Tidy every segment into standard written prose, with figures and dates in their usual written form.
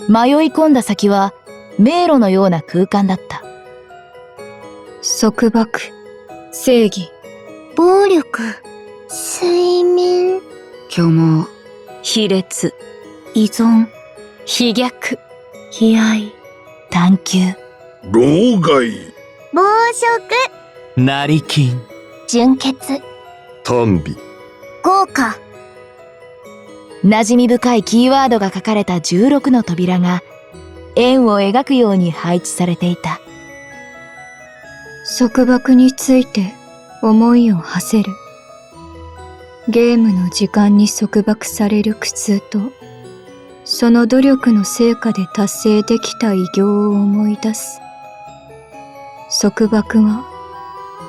迷い込んだ先は迷路のような空間だった。束縛、正義、暴力、睡眠、虚妄、卑劣、依存、飛逆、悲哀、探求、老害、暴食、成金、純潔、短美、豪華。馴染み深いキーワードが書かれた16の扉が円を描くように配置されていた。束縛について思いを馳せる。ゲームの時間に束縛される苦痛と、その努力の成果で達成できた偉業を思い出す。束縛は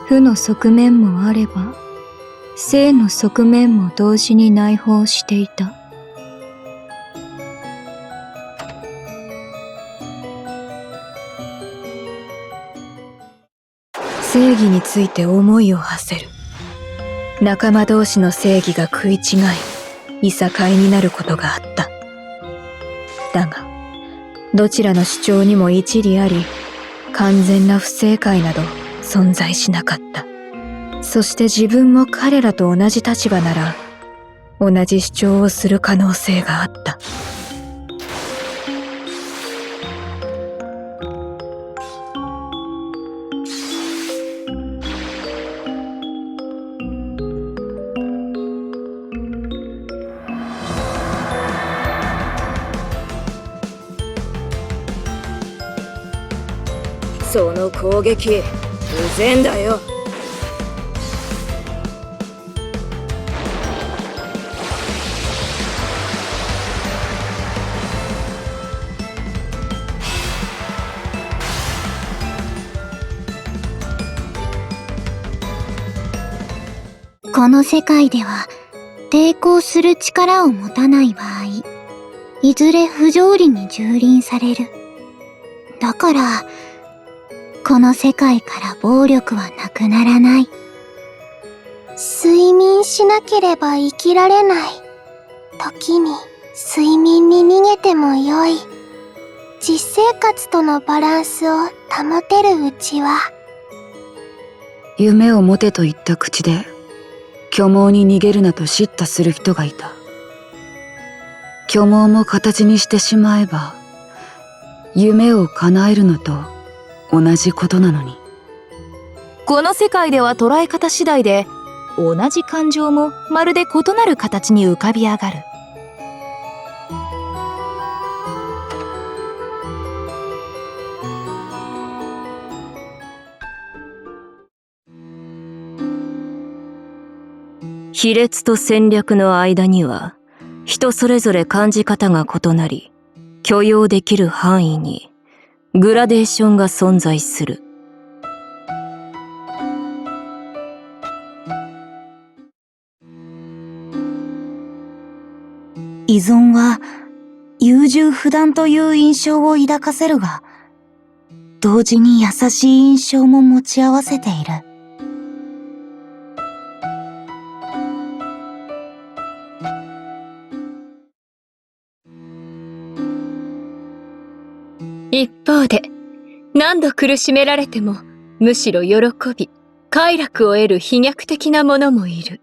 負の側面もあれば、正の側面も同時に内包していた。正義について思いを馳せる。仲間同士の正義が食い違い、いさかいになることがあった。だが、どちらの主張にも一理あり、完全な不正解など存在しなかった。そして自分も彼らと同じ立場なら、同じ主張をする可能性があった。その攻撃、うぜんだよ。この世界では抵抗する力を持たない場合、いずれ不条理に蹂躙される。だから、この世界から暴力はなくならない。睡眠しなければ生きられない。時に睡眠に逃げてもよい。実生活とのバランスを保てるうちは。夢を持てと言った口で、虚妄に逃げるなと叱咤する人がいた。虚妄も形にしてしまえば、夢を叶えるのと同じことなのに。この世界では捉え方次第で同じ感情もまるで異なる形に浮かび上がる。卑劣と戦略の間には人それぞれ感じ方が異なり、許容できる範囲にグラデーションが存在する。依存は優柔不断という印象を抱かせるが、同時に優しい印象も持ち合わせている。一方で、何度苦しめられても、むしろ喜び、快楽を得る飛躍的なものもいる。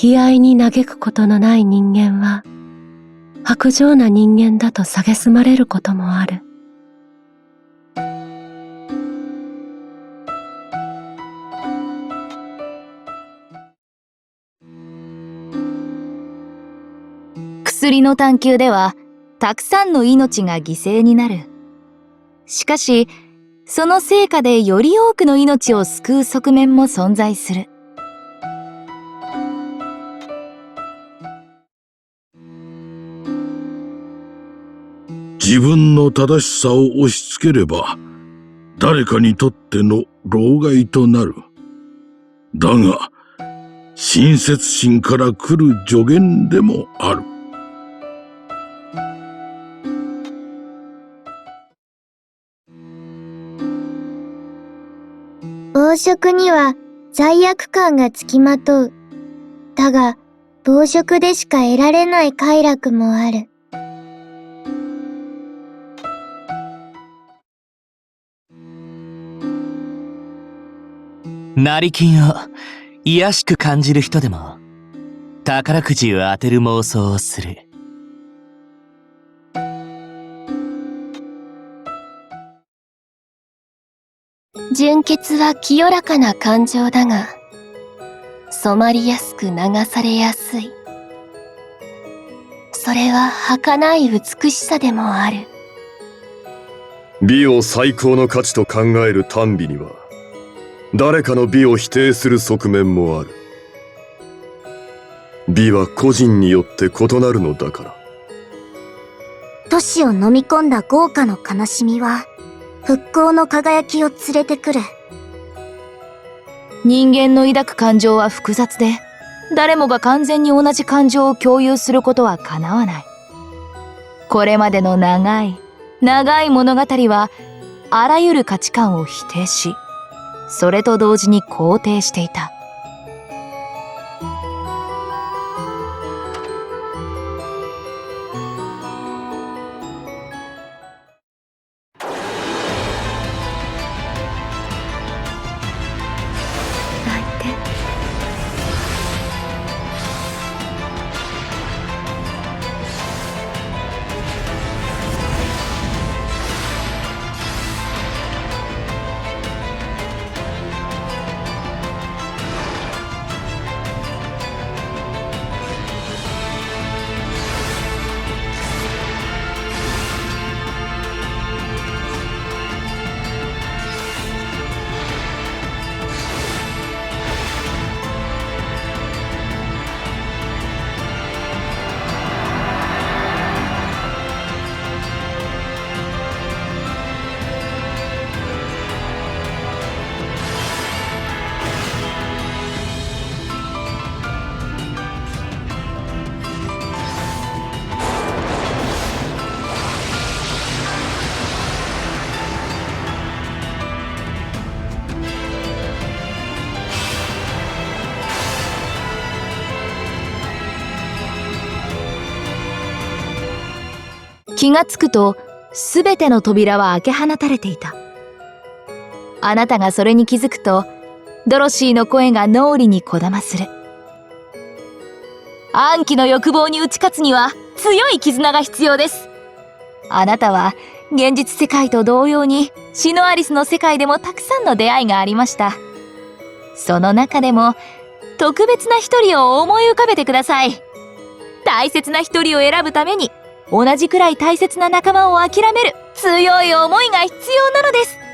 悲哀に嘆くことのない人間は、薄情な人間だと蔑まれることもある。薬の探求ではたくさんの命が犠牲になる。しかしその成果でより多くの命を救う側面も存在する。自分の正しさを押し付ければ誰かにとっての老害となる。だが親切心から来る助言でもある。暴食には罪悪感がつきまとう。だが、暴食でしか得られない快楽もある。成金を卑しく感じる人でも宝くじを当てる妄想をする。純潔は清らかな感情だが、染まりやすく流されやすい。それは儚い美しさでもある。美を最高の価値と考える単美には、誰かの美を否定する側面もある。美は個人によって異なるのだから。都市を飲み込んだ豪華の悲しみは、復興の輝きを連れてくる。人間の抱く感情は複雑で、誰もが完全に同じ感情を共有することは叶わない。これまでの長い物語は、あらゆる価値観を否定し、それと同時に肯定していた。気がつくと、すべての扉は開け放たれていた。あなたがそれに気づくと、ドロシーの声が脳裏にこだまする。暗鬼の欲望に打ち勝つには強い絆が必要です。あなたは現実世界と同様にシノアリスの世界でもたくさんの出会いがありました。その中でも特別な一人を思い浮かべてください。大切な一人を選ぶために同じくらい大切な仲間を諦める強い思いが必要なのです。